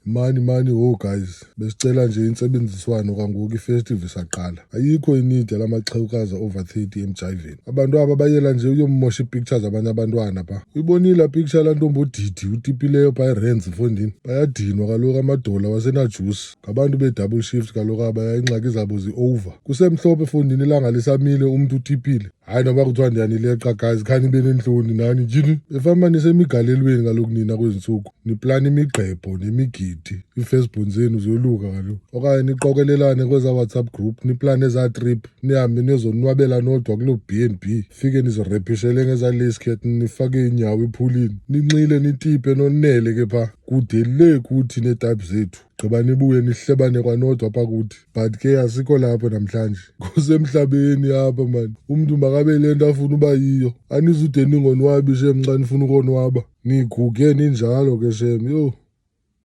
Mani guys, besicela nje insebenziswano kangoku ifestival isaqala. Ayikho inidi lamaxhewukazi over 30 emjayiveni. Abantu aba bayela nje uyomosha ipictures abanye abantwana pha. Uyibonile la picture la ntombi odidi utipileyo pha eRands mfondini. Bayadinwa kaloku amadola wasenajuice. Ngabantu be-double shift kaloku aba ingxaki zabo zi-over. Kusemhlophe efondini ilanga lisamile umuntu utipile. Hayi noma kuthiwa ndiyanileqa guys, khani ibe nenhloni nani njini. Befamba nisemigalelweni kaloku nina kwezinsuku. Niplana imigqebho nemigidi. Ifacebook zenu ziyoluka kaloku. Okanye niqokelelane kweza WhatsApp group, niplane eza trip, nihambe niyozonwabela nodwa kulo B&B. Fike nizorepishele ngeza lacecat nifake inyawo ephulini. Ninxile nitipe nonele ke pha. Kude le kuthi netype zethu. Gqiba nibuye nihlebane kwanodwa apha kuthi. But ke asikho lapho namhlanje. Kusemhlabeni apha man. Umuntu makabe lento afuna uba yiyo. Anizude ningonwabi shem xa nifuna ukonwaba. Niguge ninjalo ke shem yo.